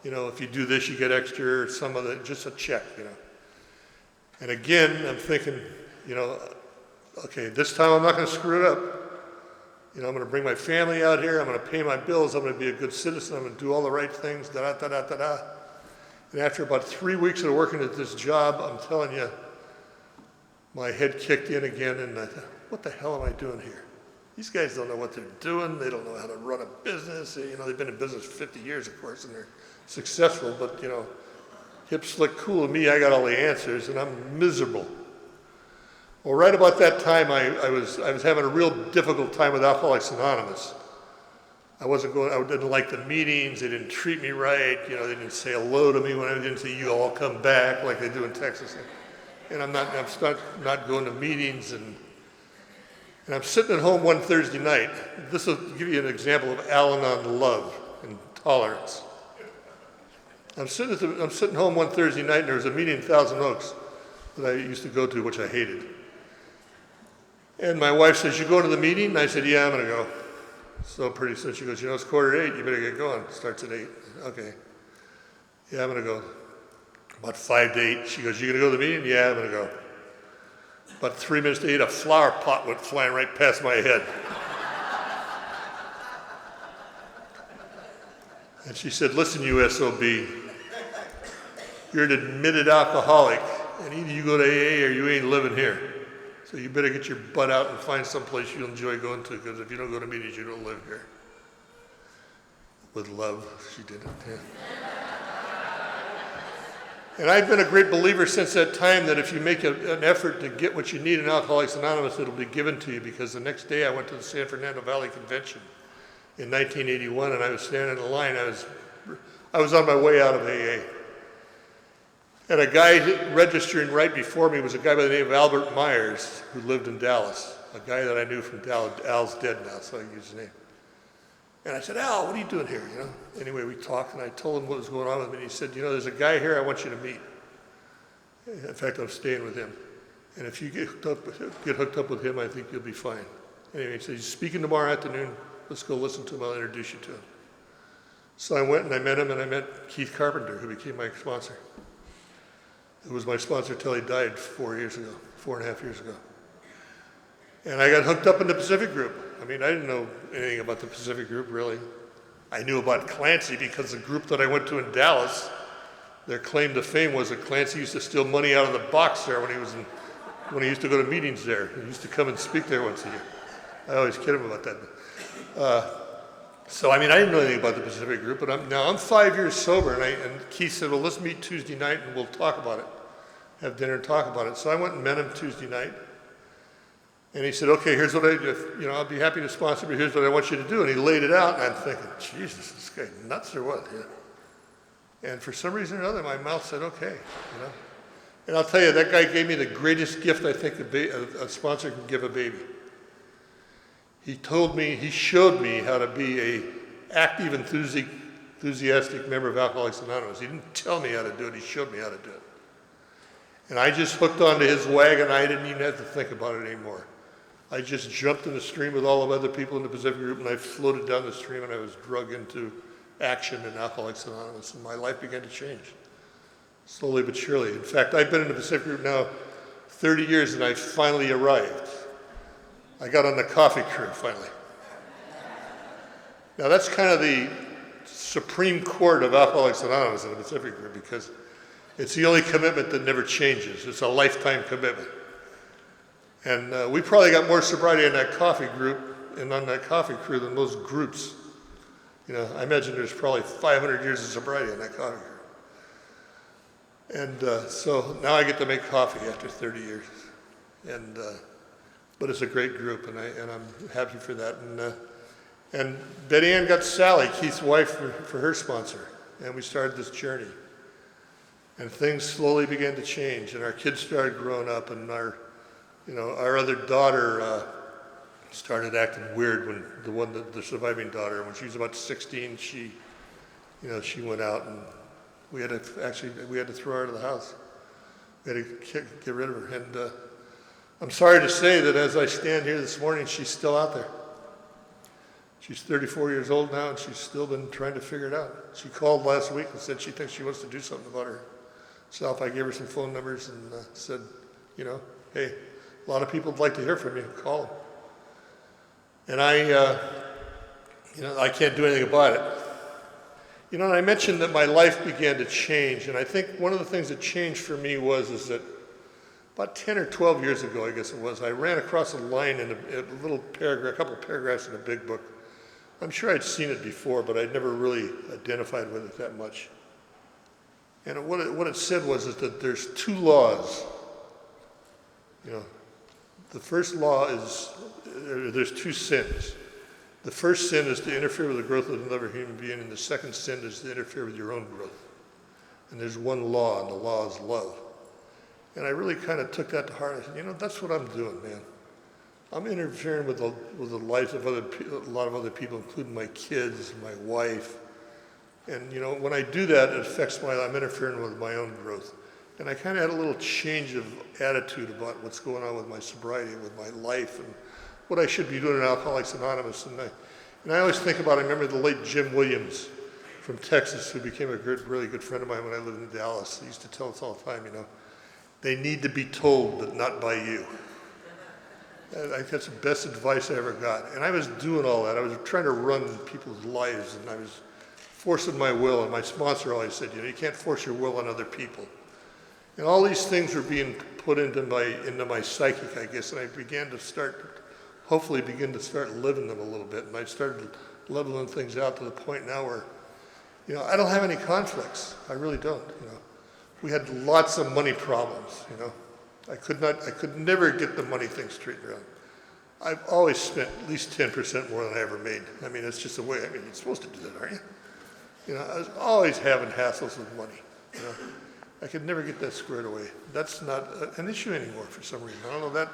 if you do this, you get extra, or some of the, just a check, And again, I'm thinking, okay, this time I'm not going to screw it up. I'm going to bring my family out here. I'm going to pay my bills. I'm going to be a good citizen. I'm going to do all the right things, da-da-da-da-da-da. And after about 3 weeks of working at this job, I'm telling you, my head kicked in again, and I thought, what the hell am I doing here? These guys don't know what they're doing. They don't know how to run a business. You know, they've been in business for 50 years, of course, and they're successful, but, you know, hip, slick, cool, and me, I got all the answers, and I'm miserable. Well, right about that time, I was having a real difficult time with Alcoholics Anonymous. I didn't like the meetings. They didn't treat me right. You know, they didn't say hello to me when I didn't say, you all come back, like they do in Texas. And I'm not going to meetings, and I'm sitting at home one Thursday night. This will give you an example of Al-Anon love and tolerance. I'm sitting home one Thursday night, and there was a meeting in Thousand Oaks that I used to go to, which I hated. And my wife says, you going to the meeting? And I said, yeah, I'm going to go. So pretty soon she goes, you know, it's 7:45, you better get going. It starts at 8. Okay. Yeah, I'm going to go. About 5 to 8, she goes, you going to go to the meeting? Yeah, I'm going to go. About 3 minutes to 8, a flower pot went flying right past my head. And she said, listen, you SOB, you're an admitted alcoholic, and either you go to AA or you ain't living here. So you better get your butt out and find some place you'll enjoy going to, because if you don't go to meetings, you don't live here. With love, she did it. Yeah. And I've been a great believer since that time that if you make an effort to get what you need in Alcoholics Anonymous, it'll be given to you, because the next day I went to the San Fernando Valley Convention in 1981, and I was standing in the line. I was on my way out of AA. And a guy registering right before me was a guy by the name of Albert Myers, who lived in Dallas, a guy that I knew from Dallas. Al's dead now, so I can use his name. And I said, Al, what are you doing here? You know. Anyway, we talked, and I told him what was going on with me. And he said, you know, there's a guy here I want you to meet. In fact, I'm staying with him. And if you get hooked up with him, I think you'll be fine. Anyway, he said, he's speaking tomorrow afternoon. Let's go listen to him. I'll introduce you to him. So I went and I met him, and I met Keith Carpenter, who became my sponsor. Who was my sponsor till he died 4.5 years ago. And I got hooked up in the Pacific Group. I mean, I didn't know anything about the Pacific Group, really. I knew about Clancy because the group that I went to in Dallas, their claim to fame was that Clancy used to steal money out of the box there when he used to go to meetings there. He used to come and speak there once a year. I always kid him about that. So, I mean, I didn't know anything about the Pacific Group, but I'm 5 years sober, and Keith said, well, let's meet Tuesday night and we'll talk about it. Have dinner and talk about it. So I went and met him Tuesday night, and he said, okay, here's what I do. You know, I'll be happy to sponsor, but here's what I want you to do. And he laid it out, and I'm thinking, Jesus, this guy nuts or what? Yeah. And for some reason or another, my mouth said, okay, you know. And I'll tell you, that guy gave me the greatest gift I think a sponsor can give a baby. He showed me how to be a active, enthusiastic member of Alcoholics Anonymous. He didn't tell me how to do it, he showed me how to do it. And I just hooked onto his wagon. I didn't even have to think about it anymore. I just jumped in the stream with all of other people in the Pacific Group, and I floated down the stream, and I was drugged into action in Alcoholics Anonymous, and my life began to change, slowly but surely. In fact, I've been in the Pacific Group now 30 years, and I finally arrived. I got on the coffee crew, finally. Now, that's kind of the Supreme Court of Alcoholics Anonymous in the Pacific Group, because it's the only commitment that never changes. It's a lifetime commitment. And we probably got more sobriety in that coffee group and on that coffee crew than most groups. You know, I imagine there's probably 500 years of sobriety in that coffee crew. And so now I get to make coffee after 30 years. And but it's a great group, and I'm happy for that. And Betty Ann got Sally, Keith's wife, for her sponsor, and we started this journey. And things slowly began to change, and our kids started growing up, and our other daughter started acting weird when the surviving daughter, when she was about 16, she went out, and we had to throw her out of the house. We had to get rid of her, and I'm sorry to say that as I stand here this morning, she's still out there. She's 34 years old now, and she's still been trying to figure it out. She called last week and said she thinks she wants to do something about herself. I gave her some phone numbers and said, hey, a lot of people would like to hear from you. Call them. And I can't do anything about it. You know, and I mentioned that my life began to change, and I think one of the things that changed for me is that about 10 or 12 years ago, I guess it was, I ran across a line in a little paragraph, a couple of paragraphs in a big book. I'm sure I'd seen it before, but I'd never really identified with it that much. And what it said is that there's two laws. You know, the first law is, there's two sins. The first sin is to interfere with the growth of another human being, and the second sin is to interfere with your own growth. And there's one law, and the law is love. And I really kind of took that to heart. I said, you know, that's what I'm doing, man. I'm interfering with the lives of a lot of other people, including my kids, my wife. And, you know, when I do that, it affects I'm interfering with my own growth. And I kind of had a little change of attitude about what's going on with my sobriety, with my life, and what I should be doing in Alcoholics Anonymous. And I always think about, I remember the late Jim Williams from Texas, who became a really good friend of mine when I lived in Dallas. He used to tell us all the time, you know, they need to be told, but not by you. I think that's the best advice I ever got. And I was doing all that. I was trying to run people's lives, and I was forcing my will. And my sponsor always said, you know, you can't force your will on other people. And all these things were being put into my psychic, I guess, and I began to hopefully begin to start living them a little bit. And I started leveling things out to the point now where, you know, I don't have any conflicts. I really don't, you know. We had lots of money problems, you know. I could never get the money thing straightened around. I've always spent at least 10% more than I ever made. I mean, it's just the way, I mean, you're supposed to do that, aren't you? You know, I was always having hassles with money, you know. I could never get that squared away. That's not an issue anymore for some reason. I don't know that,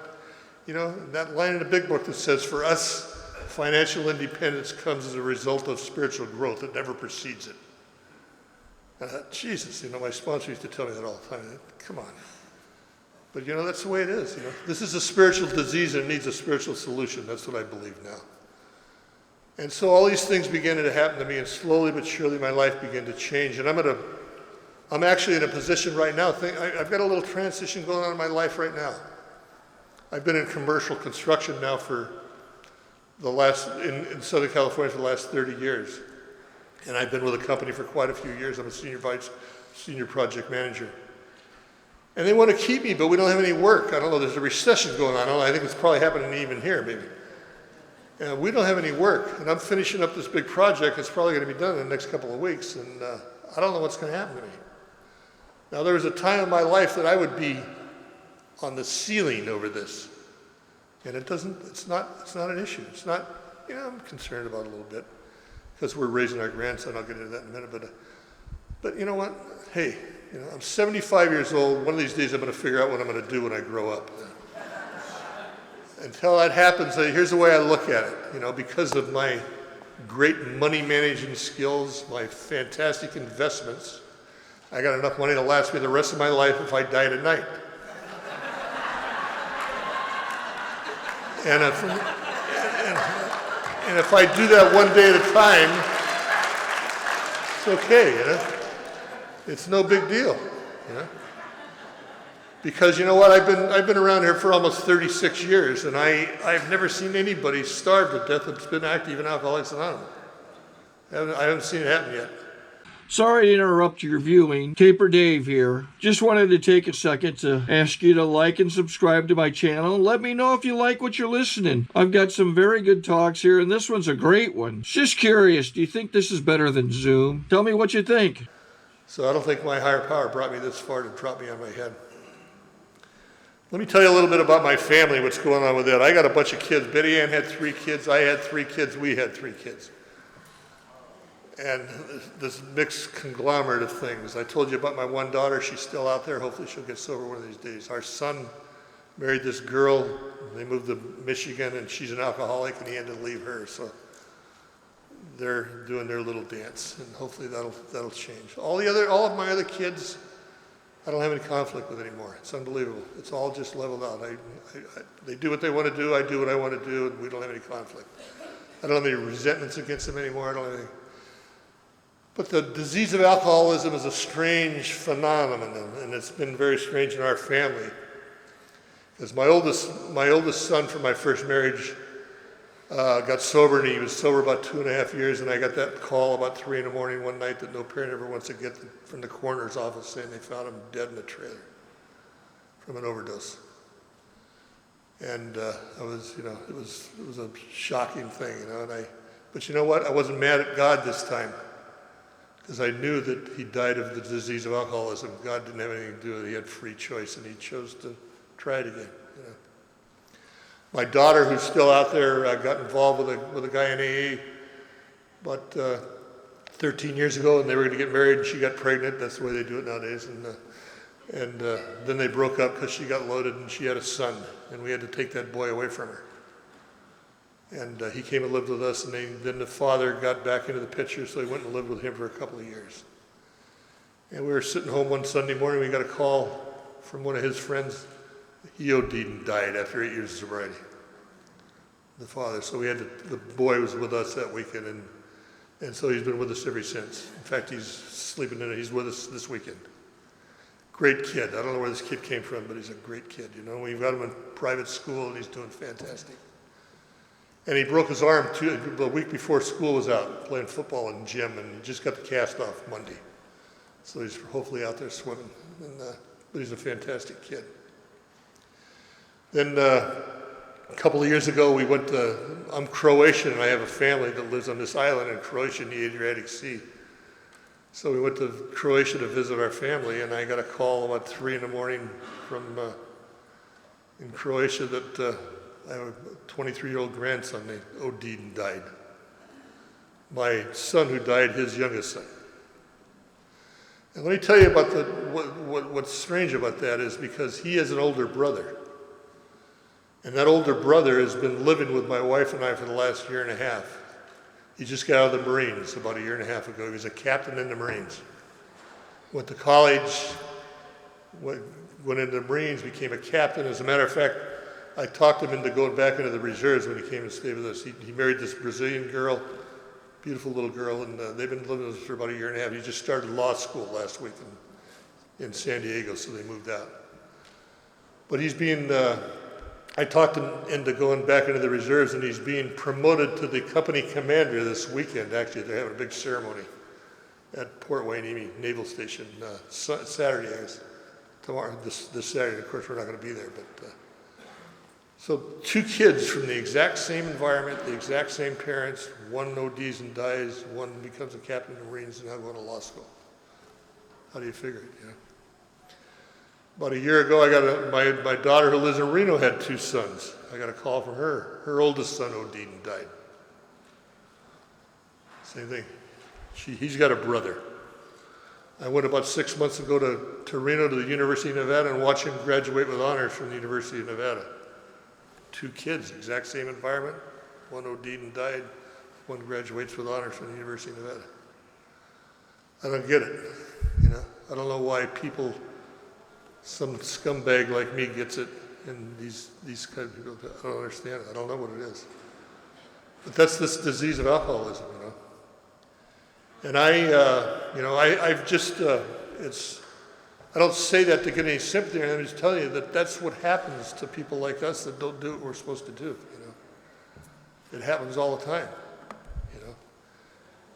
you know, that line in the big book that says, for us, financial independence comes as a result of spiritual growth. It never precedes it. And I thought, Jesus, you know, my sponsor used to tell me that all the time. Come on. But, you know, that's the way it is, you know. This is a spiritual disease and it needs a spiritual solution. That's what I believe now. And so all these things began to happen to me, and slowly but surely my life began to change. And I'm actually in a position right now, I've got a little transition going on in my life right now. I've been in commercial construction now in Southern California for the last 30 years. And I've been with a company for quite a few years. I'm a senior project manager. And they want to keep me, but we don't have any work. I don't know, there's a recession going on. I don't know, I think it's probably happening even here, maybe. And we don't have any work. And I'm finishing up this big project. It's probably going to be done in the next couple of weeks. And I don't know what's going to happen to me. Now, there was a time in my life that I would be on the ceiling over this. And it's not an issue. It's not, you know, I'm concerned about it a little bit because we're raising our grandson. I'll get into that in a minute. But you know what? Hey, you know, I'm 75 years old. One of these days I'm going to figure out what I'm going to do when I grow up. Until that happens, here's the way I look at it. You know, because of my great money managing skills, my fantastic investments, I got enough money to last me the rest of my life if I die tonight. And if I do that one day at a time, it's okay, you know? It's no big deal, you know? Because you know what, I've been around here for almost 36 years, and I've never seen anybody starve to death that's been active in Alcoholics Anonymous. I haven't seen it happen yet. Sorry to interrupt your viewing. Taper Dave here. Just wanted to take a second to ask you to like and subscribe to my channel. Let me know if you like what you're listening. I've got some very good talks here, and this one's a great one. Just curious, do you think this is better than Zoom? Tell me what you think. So I don't think my higher power brought me this far to drop me on my head. Let me tell you a little bit about my family, what's going on with that. I got a bunch of kids. Betty Ann had 3 kids. I had 3 kids. We had 3 kids. And this mixed conglomerate of things. I told you about my one daughter. She's still out there. Hopefully she'll get sober one of these days. Our son married this girl. They moved to Michigan, and she's an alcoholic, and he had to leave her. So they're doing their little dance, and hopefully that'll change. All of my other kids, I don't have any conflict with anymore. It's unbelievable. It's all just leveled out. They do what they want to do. I do what I want to do, and we don't have any conflict. I don't have any resentments against them anymore. I don't have any. But the disease of alcoholism is a strange phenomenon, and it's been very strange in our family. Because my oldest son from my first marriage, got sober, and he was sober about 2.5 years, and I got that call about 3 in the morning one night that no parent ever wants to get from the coroner's office saying they found him dead in a trailer from an overdose. And I was, it was a shocking thing, but you know what? I wasn't mad at God this time, because I knew that he died of the disease of alcoholism. God didn't have anything to do with it. He had free choice, and he chose to try it again. My daughter, who's still out there, got involved with a guy in AA about 13 years ago, and they were going to get married, and she got pregnant. That's the way they do it nowadays. And then they broke up because she got loaded, and she had a son, and we had to take that boy away from her. And he came and lived with us, and then the father got back into the picture, so he went and lived with him for a couple of years. And we were sitting home one Sunday morning, we got a call from one of his friends. He OD'd and died after 8 years of sobriety, the father. So the boy was with us that weekend, and so he's been with us ever since. In fact, he's sleeping in it. He's with us this weekend. Great kid. I don't know where this kid came from, but he's a great kid. We've got him in private school, and he's doing fantastic. And he broke his arm the week before school was out, playing football in the gym, and he just got the cast off Monday. So he's hopefully out there swimming. But he's a fantastic kid. Then a couple of years ago, we went I'm Croatian, and I have a family that lives on this island in Croatia in the Adriatic Sea. So we went to Croatia to visit our family, and I got a call about 3 in the morning from in Croatia that I have a 23-year-old grandson named OD'd and died. My son who died, his youngest son. And let me tell you about what's strange about that is because he has an older brother. And that older brother has been living with my wife and I for the last 1.5 years. He just got out of the Marines about 1.5 years ago. He was a captain in the Marines. Went to college, went into the Marines, became a captain. As a matter of fact, I talked him into going back into the reserves when he came and stayed with us. He married this Brazilian girl, beautiful little girl, and they've been living with us for about 1.5 years. He just started law school last week in San Diego, so they moved out. But he's being, I talked him into going back into the reserves, and he's being promoted to the company commander this weekend. Actually, they're having a big ceremony at Port Hueneme Naval Station Saturday, I guess. Tomorrow, this Saturday. Of course, we're not going to be there, but. So 2 kids from the exact same environment, the exact same parents, one ODs and dies, one becomes a captain in the Marines and now going to law school. How do you figure it, About 1 year ago, I got my daughter who lives in Reno had 2 sons. I got a call from her. Her oldest son OD'd and died. Same thing. He's got a brother. I went about 6 months ago to Reno to the University of Nevada and watched him graduate with honors from the University of Nevada. 2 kids, exact same environment. One OD'd and died. One graduates with honors from the University of Nevada. I don't get it, I don't know why some scumbag like me gets it, and these kind of people, I don't understand it. I don't know what it is. But that's this disease of alcoholism, And I've just, I don't say that to get any sympathy, I'm just telling you that that's what happens to people like us that don't do what we're supposed to do, It happens all the time,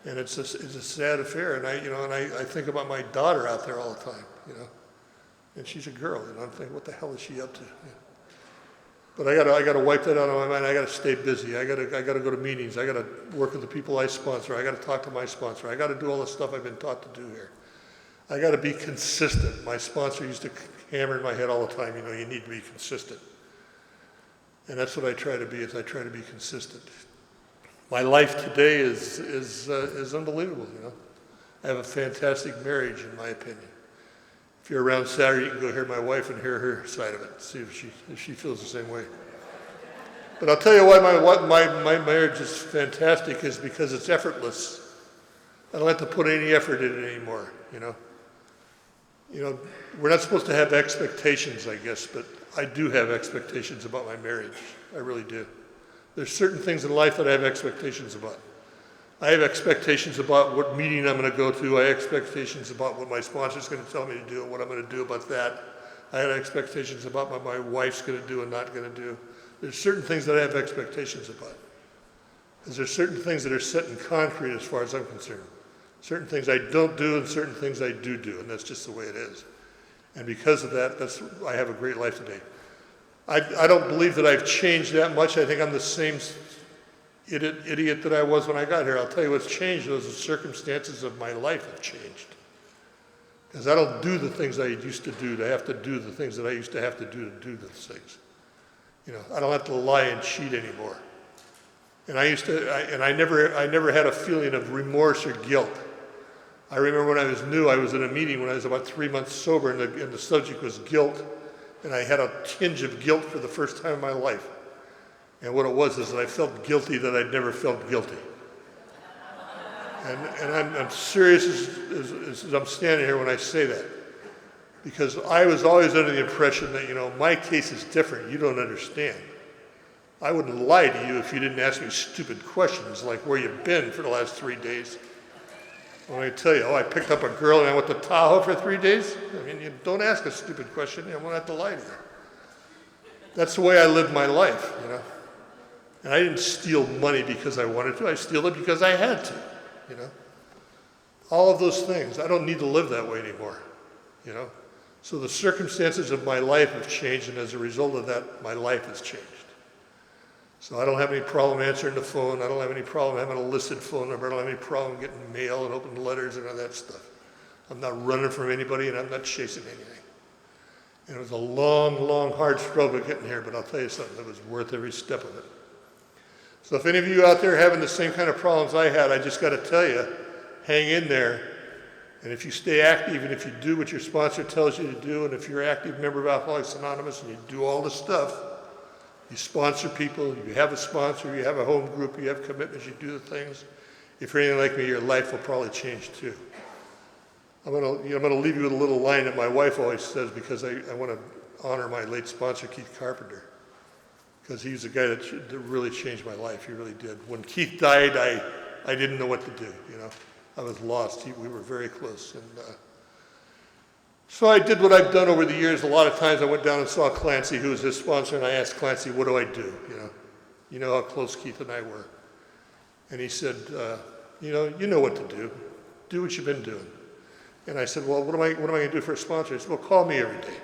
And it's a sad affair, and I think about my daughter out there all the time, And she's a girl, I'm thinking, what the hell is she up to? But I gotta wipe that out of my mind. I gotta stay busy. I gotta go to meetings. I gotta work with the people I sponsor. I gotta talk to my sponsor. I gotta do all the stuff I've been taught to do here. I got to be consistent. My sponsor used to hammer in my head all the time, you need to be consistent. And that's what I try to be, I try to be consistent. My life today is unbelievable, I have a fantastic marriage, in my opinion. If you're around Saturday, you can go hear my wife and hear her side of it, see if she feels the same way. But I'll tell you why my marriage is fantastic is because it's effortless. I don't have to put any effort in it anymore, We're not supposed to have expectations, I guess, but I do have expectations about my marriage. I really do. There's certain things in life that I have expectations about. I have expectations about what meeting I'm going to go to. I have expectations about what my sponsor's going to tell me to do and what I'm going to do about that. I have expectations about what my wife's going to do and not going to do. There's certain things that I have expectations about. is there's certain things that are set in concrete as far as I'm concerned. Certain things I don't do and certain things I do, and that's just the way it is. And because of that, I have a great life today. I don't believe that I've changed that much. I think I'm the same idiot that I was when I got here. I'll tell you what's changed, those the circumstances of my life have changed. Because I don't do the things I used to do to have to do the things that I used to have to do those things. You know, I don't have to lie and cheat anymore. And I never had a feeling of remorse or guilt. I remember when I was new, I was in a meeting when I was about 3 months sober, and the subject was guilt, and I had a tinge of guilt for the first time in my life. And what it was is that I felt guilty that I'd never felt guilty. And I'm serious as I'm standing here when I say that. Because I was always under the impression that, you know, my case is different, you don't understand. I wouldn't lie to you if you didn't ask me stupid questions like where you've been for the last 3 days. When I tell you, oh, I picked up a girl and I went to Tahoe for 3 days. I mean, you don't ask a stupid question, I won't have to lie to you. That's the way I lived my life, you know. And I didn't steal money because I wanted to, I steal it because I had to, you know. All of those things, I don't need to live that way anymore, you know. So the circumstances of my life have changed, and as a result of that, my life has changed. So I don't have any problem answering the phone. I don't have any problem having a listed phone number. I don't have any problem getting mail and open letters and all that stuff. I'm not running from anybody, and I'm not chasing anything. And it was a long, long, hard struggle getting here, but I'll tell you something, it was worth every step of it. So if any of you out there are having the same kind of problems I had, I just got to tell you, hang in there. And if you stay active, and if you do what your sponsor tells you to do, and if you're an active member of Alcoholics Anonymous and you do all the stuff, you sponsor people, you have a sponsor, you have a home group, you have commitments, you do the things. If you're anything like me, your life will probably change too. I'm gonna leave you with a little line that my wife always says, because I want to honor my late sponsor, Keith Carpenter, because he was the guy that really changed my life. He really did. When Keith died, I didn't know what to do, you know. I was lost. We were very close. And so I did what I've done over the years. A lot of times I went down and saw Clancy, who was his sponsor, and I asked Clancy, what do I do? You know how close Keith and I were. And he said, you know what to do. Do what you've been doing. And I said, well, what am I going to do for a sponsor? He said, well, call me every day.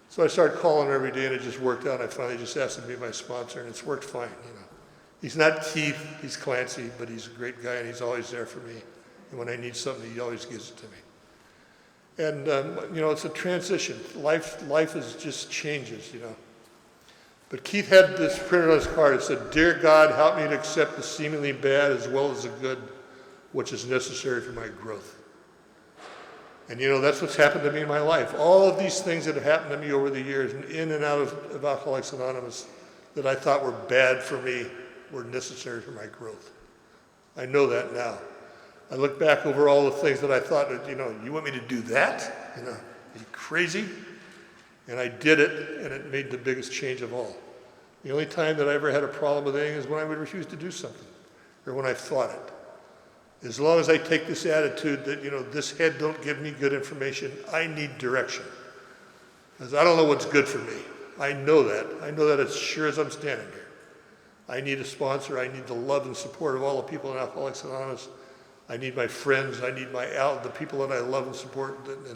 So I started calling every day, and it just worked out. I finally just asked him to be my sponsor, and it's worked fine, you know. He's not Keith, he's Clancy, but he's a great guy, and he's always there for me. And when I need something, he always gives it to me. And, you know, it's a transition. Life is just changes, you know. But Keith had this printed on his card. It said, Dear God, help me to accept the seemingly bad as well as the good, which is necessary for my growth. And, you know, that's what's happened to me in my life. All of these things that have happened to me over the years, in and out of Alcoholics Anonymous, that I thought were bad for me, were necessary for my growth. I know that now. I look back over all the things that I thought, you know, you want me to do that? You know, are you crazy? And I did it, and it made the biggest change of all. The only time that I ever had a problem with anything is when I would refuse to do something, or when I thought it. As long as I take this attitude that, you know, this head don't give me good information, I need direction. Because I don't know what's good for me. I know that. I know that as sure as I'm standing here. I need a sponsor. I need the love and support of all the people in Alcoholics Anonymous. I need my friends. I need the people that I love and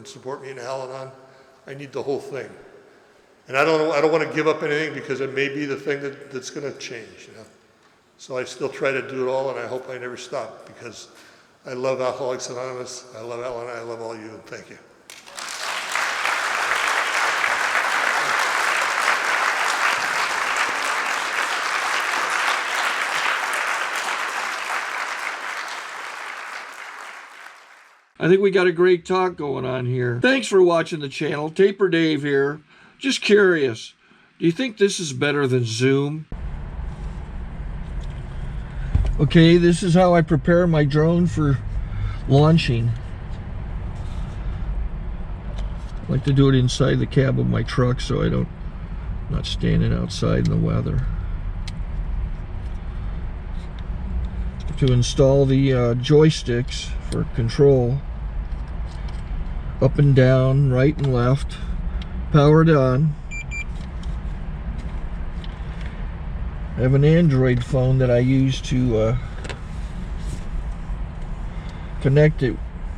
support me in Al-Anon. I need the whole thing. And I don't want to give up anything, because it may be the thing that's going to change, you know. So I still try to do it all, and I hope I never stop, because I love Alcoholics Anonymous. I love Al-Anon. I love all you, and thank you. I think we got a great talk going on here. Thanks for watching the channel. Taper Dave here. Just curious, do you think this is better than Zoom? Okay, this is how I prepare my drone for launching. I like to do it inside the cab of my truck so I'm not standing outside in the weather. To install the joysticks for control, up and down, right and left, powered on. I have an Android phone that I use to connect it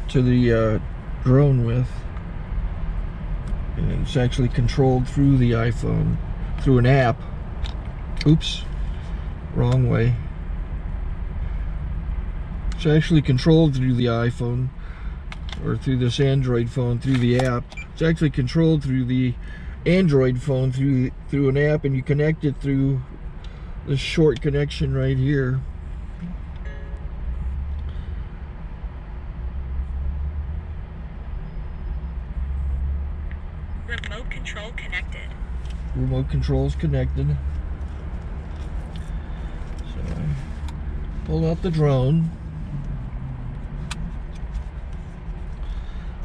to the drone with, and it's actually controlled through the iPhone through an app. Oops, wrong way. It's actually controlled through the iPhone, or through this Android phone through the app. It's actually controlled through the Android phone through an app, and you connect it through this short connection right here. Remote control connected. Remote control's connected. So I pull out the drone.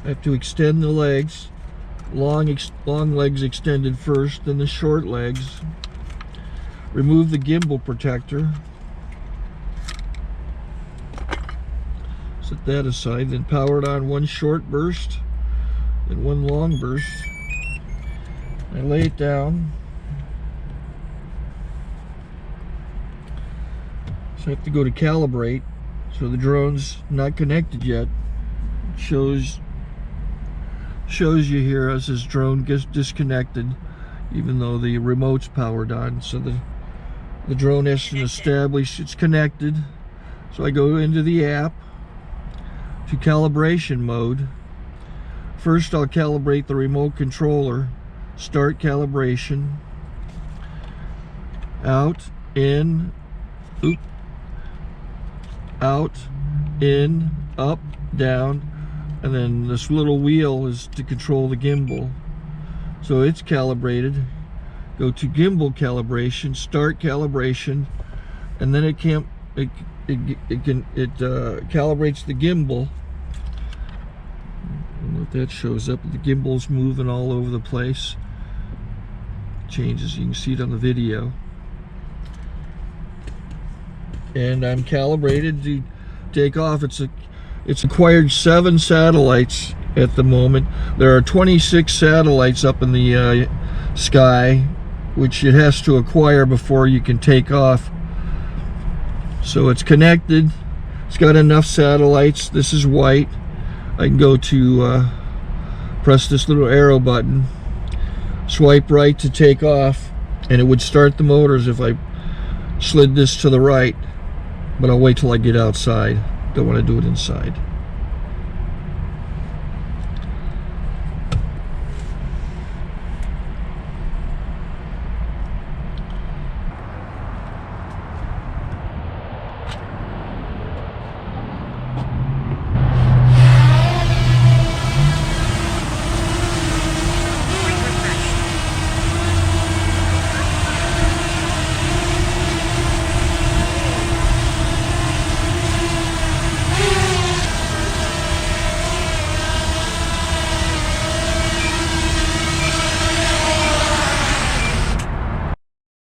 I have to extend the legs. Long legs extended first, then the short legs. Remove the gimbal protector. Set that aside, then power it on one short burst, then one long burst. I lay it down. So I have to go to calibrate. So the drone's not connected yet. It shows you here as this drone gets disconnected, even though the remote's powered on. So the drone has to establish it's connected. So I go into the app to calibration mode. First I'll calibrate the remote controller. Start calibration. Out, in, oop, out, in, up, down, and then this little wheel is to control the gimbal. So it's calibrated. Go to gimbal calibration, start calibration, and then it calibrates the gimbal. I don't know if that shows up. The gimbal's moving all over the place. Changes, you can see it on the video. And I'm calibrated to take off. It's acquired 7 satellites at the moment. There are 26 satellites up in the sky, which it has to acquire before you can take off. So it's connected. It's got enough satellites. This is white. I can go to press this little arrow button, swipe right to take off, and it would start the motors if I slid this to the right. But I'll wait till I get outside. Don't want to do it inside.